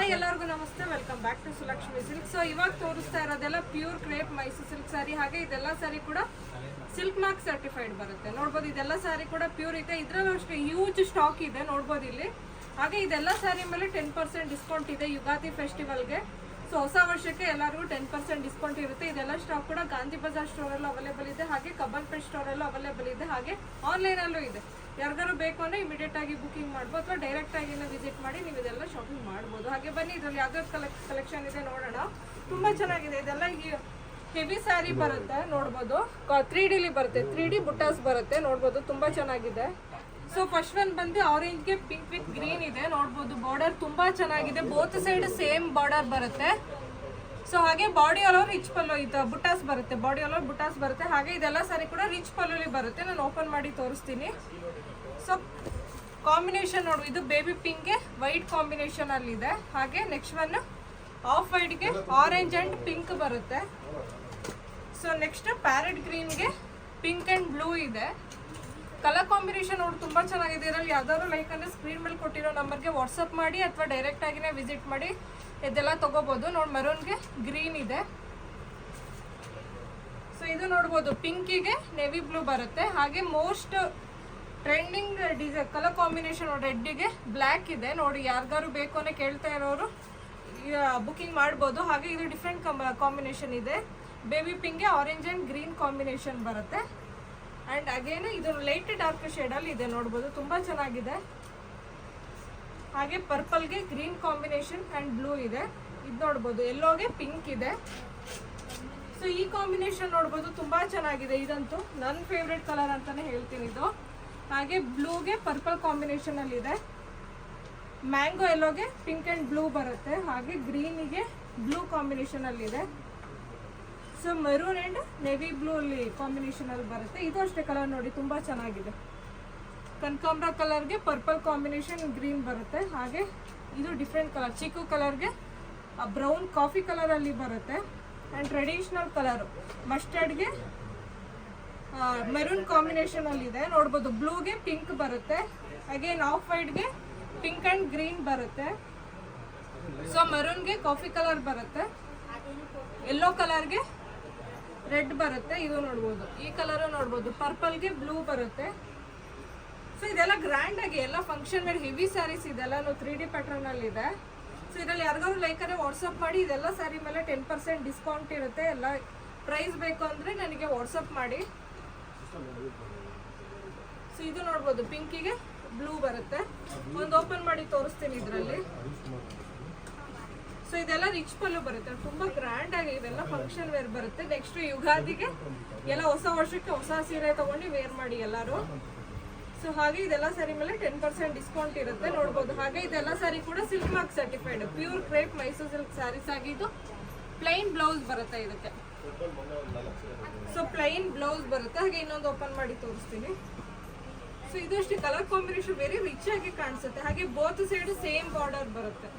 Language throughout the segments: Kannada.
ಹಾಯ್ ಎಲ್ಲರಿಗೂ ನಮಸ್ತೆ, welcome back to Sulakshmi silk. So ಇವಾಗ ತೋರಿಸ್ತಾ ಇರೋದೆಲ್ಲ pure crepe Mysuru silk saree. ಹಾಗೆ ಇದೆಲ್ಲ ಸ್ಯಾರಿ ಕೂಡ ಸಿಲ್ಕ್ ಮಾರ್ಕ್ ಸರ್ಟಿಫೈಡ್ ಬರುತ್ತೆ. ನೋಡ್ಬೋದು ಇದೆಲ್ಲ ಸ್ಯಾರಿ ಕೂಡ ಪ್ಯೂರ್ ಇದೆ. ಇದರಲ್ಲೂ ಅಷ್ಟೇ ಹ್ಯೂಜ್ ಸ್ಟಾಕ್ ಇದೆ, ನೋಡ್ಬೋದು ಇಲ್ಲಿ. ಹಾಗೆ ಇದೆಲ್ಲ ಸ್ಯಾರಿ ಮೇಲೆ 10% ಡಿಸ್ಕೌಂಟ್ ಇದೆ ಯುಗಾದಿ ಫೆಸ್ಟಿವಲ್ಗೆ. ಸೊ ಹೊಸ ವರ್ಷಕ್ಕೆ ಎಲ್ಲರಿಗೂ 10% ಡಿಸ್ಕೌಂಟ್ ಇರುತ್ತೆ. ಇದೆಲ್ಲ ಸ್ಟಾಕ್ ಕೂಡ ಗಾಂಧಿ ಬಜಾರ್ ಸ್ಟೋರಲ್ಲೂ ಅವೈಲೇಬಲ್ ಇದೆ, ಹಾಗೆ ಕಬ್ಬನ್ಪೇಟ್ ಸ್ಟೋರಲ್ಲೂ ಅವೈಲೇಬಲ್ ಇದೆ, ಹಾಗೆ ಆನ್ಲೈನಲ್ಲೂ ಇದೆ. ಯಾರಿಗಾರು ಬೇಕು ಅಂದರೆ ಇಮಿಡಿಯೇಟ್ ಆಗಿ ಬುಕಿಂಗ್ ಮಾಡ್ಬೋದು ಅಥವಾ ಡೈರೆಕ್ಟ್ ಆಗಿ ವಿಸಿಟ್ ಮಾಡಿ ನೀವು ಇದೆಲ್ಲ ಶಾಪಿಂಗ್ ಮಾಡ್ಬೋದು. ಹಾಗೆ ಬನ್ನಿ, ಇದರಲ್ಲಿ ಯಾವ್ದಾದ್ರು ಕಲೆಕ್ಷನ್ ಇದೆ ನೋಡೋಣ. ತುಂಬ ಚೆನ್ನಾಗಿದೆ. ಇದೆಲ್ಲ ಹೆವಿ ಸ್ಯಾರಿ ಬರುತ್ತೆ, ನೋಡ್ಬೋದು. 3D ಬರುತ್ತೆ, 3D ಬುಟ್ಟಾಸ್ ಬರುತ್ತೆ, ನೋಡ್ಬೋದು. ತುಂಬ ಚೆನ್ನಾಗಿದೆ. ಸೊ ಫಸ್ಟ್ ಒನ್ ಬಂದು ಆರೆಂಜ್ಗೆ ಪಿಂಕ್ ವಿತ್ ಗ್ರೀನ್ ಇದೆ, ನೋಡ್ಬೋದು. ಬಾರ್ಡರ್ ತುಂಬಾ ಚೆನ್ನಾಗಿದೆ, ಬೋತ್ ಸೈಡ್ ಸೇಮ್ ಬಾರ್ಡರ್ ಬರುತ್ತೆ. ಸೊ ಹಾಗೆ ಬಾಡಿ ಆಲ್ ಓವರ್ ರಿಚ್ ಪಲ್ಲು ಇದು ಬುಟ್ಟಾಸ್ ಬರುತ್ತೆ, ಬಾಡಿ ಆಲ್ ಓವರ್ ಬುಟ್ಟಾಸ್ ಬರುತ್ತೆ. ಹಾಗೆ ಇದೆಲ್ಲ ಸಾರಿ ಕೂಡ ರಿಚ್ ಪಲ್ಲುಲಿ ಬರುತ್ತೆ. ನಾನು ಓಪನ್ ಮಾಡಿ ತೋರಿಸ್ತೀನಿ. ಸೊ ಕಾಂಬಿನೇಷನ್ ನೋಡು, ಇದು ಬೇಬಿ ಪಿಂಕ್ಗೆ ವೈಟ್ ಕಾಂಬಿನೇಷನ್ ಅಲ್ಲಿ ಇದೆ. ಹಾಗೆ ನೆಕ್ಸ್ಟ್ ಒನ್ ಆಫ್ ವೈಟ್ಗೆ ಆರೆಂಜ್ ಅಂಡ್ ಪಿಂಕ್ ಬರುತ್ತೆ. ಸೊ ನೆಕ್ಸ್ಟ್ ಪ್ಯಾರೆಟ್ ಗ್ರೀನ್ಗೆ ಪಿಂಕ್ ಅಂಡ್ ಬ್ಲೂ ಇದೆ. ಕಲರ್ ಕಾಂಬಿನೇಷನ್ ನೋಡಿ ತುಂಬ ಚೆನ್ನಾಗಿದೆ. ಇದರಲ್ಲಿ ಯಾವ್ದಾದ್ರು ಲೈಕ್ ಅಂದರೆ ಸ್ಕ್ರೀನ್ ಮೇಲೆ ಕೊಟ್ಟಿರೋ ನಂಬರ್ಗೆ ವಾಟ್ಸಪ್ ಮಾಡಿ ಅಥವಾ ಡೈರೆಕ್ಟ್ ಆಗಿನೇ ವಿಸಿಟ್ ಮಾಡಿ ಇದೆಲ್ಲ ತಗೋಬೋದು. ನೋಡಿ ಮರೂನ್ಗೆ ಗ್ರೀನ್ ಇದೆ. ಸೊ ಇದು ನೋಡ್ಬೋದು, ಪಿಂಕಿಗೆ ನೆವಿ ಬ್ಲೂ ಬರುತ್ತೆ. ಹಾಗೆ most trending design colour combination ರೆಡ್ಡಿಗೆ ಬ್ಲ್ಯಾಕ್ ಇದೆ. ನೋಡಿ ಯಾರಿಗಾರು ಬೇಕು ಅನ್ನೋ ಕೇಳ್ತಾ ಇರೋರು ಬುಕಿಂಗ್ ಮಾಡ್ಬೋದು. ಹಾಗೆ ಇದು ಡಿಫ್ರೆಂಟ್ ಕಾಂಬಿನೇಷನ್ ಇದೆ. ಬೇಬಿ ಪಿಂಕ್ಗೆ ಆರೆಂಜ್ ಆ್ಯಂಡ್ ಗ್ರೀನ್ ಕಾಂಬಿನೇಷನ್ ಬರುತ್ತೆ. ಆ್ಯಂಡ್ ಅಗೇನ್ ಇದು ಲೈಟ್ ಡಾರ್ಕ್ ಶೇಡಲ್ಲಿ ಇದೆ, ನೋಡ್ಬೋದು. ತುಂಬ ಚೆನ್ನಾಗಿದೆ. ಹಾಗೆ ಪರ್ಪಲ್ಗೆ ಗ್ರೀನ್ ಕಾಂಬಿನೇಷನ್ ಆ್ಯಂಡ್ ಬ್ಲೂ ಇದೆ. ಇದು ನೋಡ್ಬೋದು, ಎಲ್ಲೋಗೆ ಪಿಂಕ್ ಇದೆ. ಸೊ ಈ ಕಾಂಬಿನೇಷನ್ ನೋಡ್ಬೋದು, ತುಂಬ ಚೆನ್ನಾಗಿದೆ. ಇದಂತೂ ನನ್ನ ಫೇವ್ರೆಟ್ ಕಲರ್ ಅಂತಲೇ ಹೇಳ್ತೀನಿ ಇದು. ಹಾಗೆ ಬ್ಲೂಗೆ ಪರ್ಪಲ್ ಕಾಂಬಿನೇಷನಲ್ಲಿ ಇದೆ. ಮ್ಯಾಂಗೋ ಎಲ್ಲೋಗೆ ಪಿಂಕ್ ಆ್ಯಂಡ್ ಬ್ಲೂ ಬರುತ್ತೆ. ಹಾಗೆ ಗ್ರೀನಿಗೆ ಬ್ಲೂ ಕಾಂಬಿನೇಷನಲ್ಲಿದೆ. So maroon and navy blue ಅಲ್ಲಿ ಕಾಂಬಿನೇಷನ್ ಅಲ್ಲಿ ಬರುತ್ತೆ. ಇದು ಅಷ್ಟೇ ಕಲರ್ ನೋಡಿ, ತುಂಬ ಚೆನ್ನಾಗಿದೆ. ಕನಕಾಂಬ್ರ ಕಲರ್ಗೆ ಪರ್ಪಲ್ ಕಾಂಬಿನೇಷನ್ ಗ್ರೀನ್ ಬರುತ್ತೆ. ಹಾಗೆ ಇದು ಡಿಫ್ರೆಂಟ್ ಕಲರ್, ಚಿಕ್ಕು ಕಲರ್ಗೆ ಬ್ರೌನ್ ಕಾಫಿ ಕಲರಲ್ಲಿ ಬರುತ್ತೆ. ಆ್ಯಂಡ್ ಟ್ರೆಡಿಷ್ನಲ್ ಕಲರು ಮಸ್ಟರ್ಡ್ಗೆ ಮೆರೂನ್ ಕಾಂಬಿನೇಷನ್ ಅಲ್ಲಿ ಇದೆ, ನೋಡ್ಬೋದು. ಬ್ಲೂಗೆ ಪಿಂಕ್ ಬರುತ್ತೆ. ಅಗೇನ್ ಆಫ್ ವೈಟ್ಗೆ ಪಿಂಕ್ ಆ್ಯಂಡ್ ಗ್ರೀನ್ ಬರುತ್ತೆ. ಸೊ ಮೆರೂನ್ಗೆ ಕಾಫಿ ಕಲರ್ ಬರುತ್ತೆ. ಯೆಲ್ಲೋ ಕಲರ್ಗೆ ರೆಡ್ ಬರುತ್ತೆ. ಇದು ನೋಡ್ಬೋದು, ಈ ಕಲರು ನೋಡ್ಬೋದು. ಪರ್ಪಲ್ಗೆ ಬ್ಲೂ ಬರುತ್ತೆ. ಸೊ ಇದೆಲ್ಲ ಗ್ರ್ಯಾಂಡ್ ಆಗಿ ಎಲ್ಲ ಫಂಕ್ಷನ್ ವೇರ್ ಹೆವಿ ಸ್ಯಾರೀಸ್ ಇದೆಲ್ಲ 3D ಪ್ಯಾಟರ್ನ್ ಅಲ್ಲಿ ಇದೆ. ಸೊ ಇದರಲ್ಲಿ ಯಾರಿಗಾದ್ರು ಲೈಕಂದ್ರೆ ವಾಟ್ಸಪ್ ಮಾಡಿ. ಇದೆಲ್ಲ ಸ್ಯಾರಿ ಮೇಲೆ 10% ಡಿಸ್ಕೌಂಟ್ ಇರುತ್ತೆ. ಎಲ್ಲ ಪ್ರೈಸ್ ಬೇಕು ಅಂದರೆ ನನಗೆ ವಾಟ್ಸಪ್ ಮಾಡಿ. ಸೊ ಇದು ನೋಡ್ಬೋದು, ಪಿಂಕಿಗೆ ಬ್ಲೂ ಬರುತ್ತೆ. ಒಂದು ಓಪನ್ ಮಾಡಿ ತೋರಿಸ್ತೀನಿ ಇದರಲ್ಲಿ. ಸೊ ಇದೆಲ್ಲ ರಿಚ್ ಪಲ್ಲು ಬರುತ್ತೆ, ತುಂಬ ಗ್ರ್ಯಾಂಡ್ ಆಗಿ ಇದೆಲ್ಲ ಫಂಕ್ಷನ್ ವೇರ್ ಬರುತ್ತೆ. ನೆಕ್ಸ್ಟ್ ಯುಗಾದಿಗೆ ಎಲ್ಲ ಹೊಸ ವರ್ಷಕ್ಕೆ ಹೊಸ ಸೀರೆ ತಗೊಂಡು ವೇರ್ ಮಾಡಿ ಎಲ್ಲರೂ. ಸೊ ಹಾಗೆ ಇದೆಲ್ಲ ಸ್ಯಾರಿ ಮೇಲೆ 10% ಡಿಸ್ಕೌಂಟ್ ಇರುತ್ತೆ, ನೋಡ್ಬೋದು. ಹಾಗೆ ಇದೆಲ್ಲ ಸ್ಯಾರಿ ಕೂಡ silk mark certified pure crepe Mysuru silk saris ಆಗಿದ್ದು. ಪ್ಲೈನ್ ಬ್ಲೌಸ್ ಬರುತ್ತೆ ಇದಕ್ಕೆ. ಸೊ ಪ್ಲೈನ್ ಬ್ಲೌಸ್ ಬರುತ್ತೆ. ಹಾಗೆ ಇನ್ನೊಂದು ಓಪನ್ ಮಾಡಿ ತೋರಿಸ್ತೀನಿ. ಸೊ ಇದು ಅಷ್ಟೇ ಕಲರ್ ಕಾಂಬಿನೇಷನ್ ವೆರಿ ರಿಚ್ ಆಗಿ ಕಾಣಿಸುತ್ತೆ. ಹಾಗೆ ಬೋತ್ ಸೈಡ್ ಸೇಮ್ ಬಾರ್ಡರ್ ಬರುತ್ತೆ.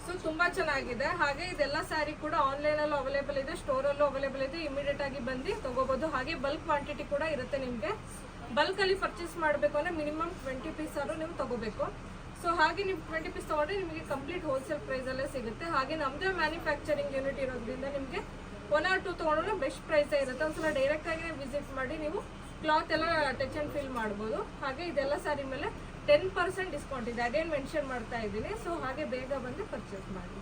ಸೊ ತುಂಬಾ ಚೆನ್ನಾಗಿದೆ. ಹಾಗೆ ಇದೆಲ್ಲ ಸ್ಯಾರಿ ಕೂಡ ಆನ್ಲೈನಲ್ಲೂ ಅವೈಲೇಬಲ್ ಇದೆ, ಸ್ಟೋರಲ್ಲೂ ಅವೈಲೇಬಲ್ ಇದೆ. ಇಮಿಡಿಯೇಟ್ ಆಗಿ ಬಂದು ತಗೋಬಹುದು. ಹಾಗೆ ಬಲ್ಕ್ ಕ್ವಾಂಟಿಟಿ ಕೂಡ ಇರುತ್ತೆ ನಿಮಗೆ. ಬಲ್ಕಲ್ಲಿ ಪರ್ಚೇಸ್ ಮಾಡಬೇಕು ಅಂದರೆ ಮಿನಿಮಮ್ 20 ಪೀಸ್ ಆದರೂ ನೀವು ತಗೋಬೇಕು. ಸೊ ಹಾಗೆ ನೀವು 20 ಪೀಸ್ ತಗೊಂಡ್ರೆ ನಿಮಗೆ ಕಂಪ್ಲೀಟ್ ಹೋಲ್ಸೇಲ್ ಪ್ರೈಸಲ್ಲೇ ಸಿಗುತ್ತೆ. ಹಾಗೆ ನಮ್ಮದೇ ಮ್ಯಾನುಫ್ಯಾಕ್ಚರಿಂಗ್ ಯೂನಿಟ್ ಇರೋದ್ರಿಂದ ನಿಮಗೆ 1 or 2 ತೊಗೊಂಡ್ರೆ ಬೆಸ್ಟ್ ಪ್ರೈಸೇ ಇರುತ್ತೆ. ಒಂದ್ಸಲ ಡೈರೆಕ್ಟ್ ಆಗಿ ವಿಸಿಟ್ ಮಾಡಿ ನೀವು ಕ್ಲಾತ್ ಎಲ್ಲ ಟಚ್ ಆ್ಯಂಡ್ ಫೀಲ್ ಮಾಡ್ಬೋದು. ಹಾಗೆ ಇದೆಲ್ಲ ಸ್ಯಾರಿ ಮೇಲೆ 10% ಡಿಸ್ಕೌಂಟ್ ಇದೆ, ಅಗೇನ್ ಮೆನ್ಷನ್ ಮಾಡ್ತಾ ಇದ್ದೀನಿ. ಸೊ ಹಾಗೆ ಬೇಗ ಬಂದು ಪರ್ಚೇಸ್ ಮಾಡಿ.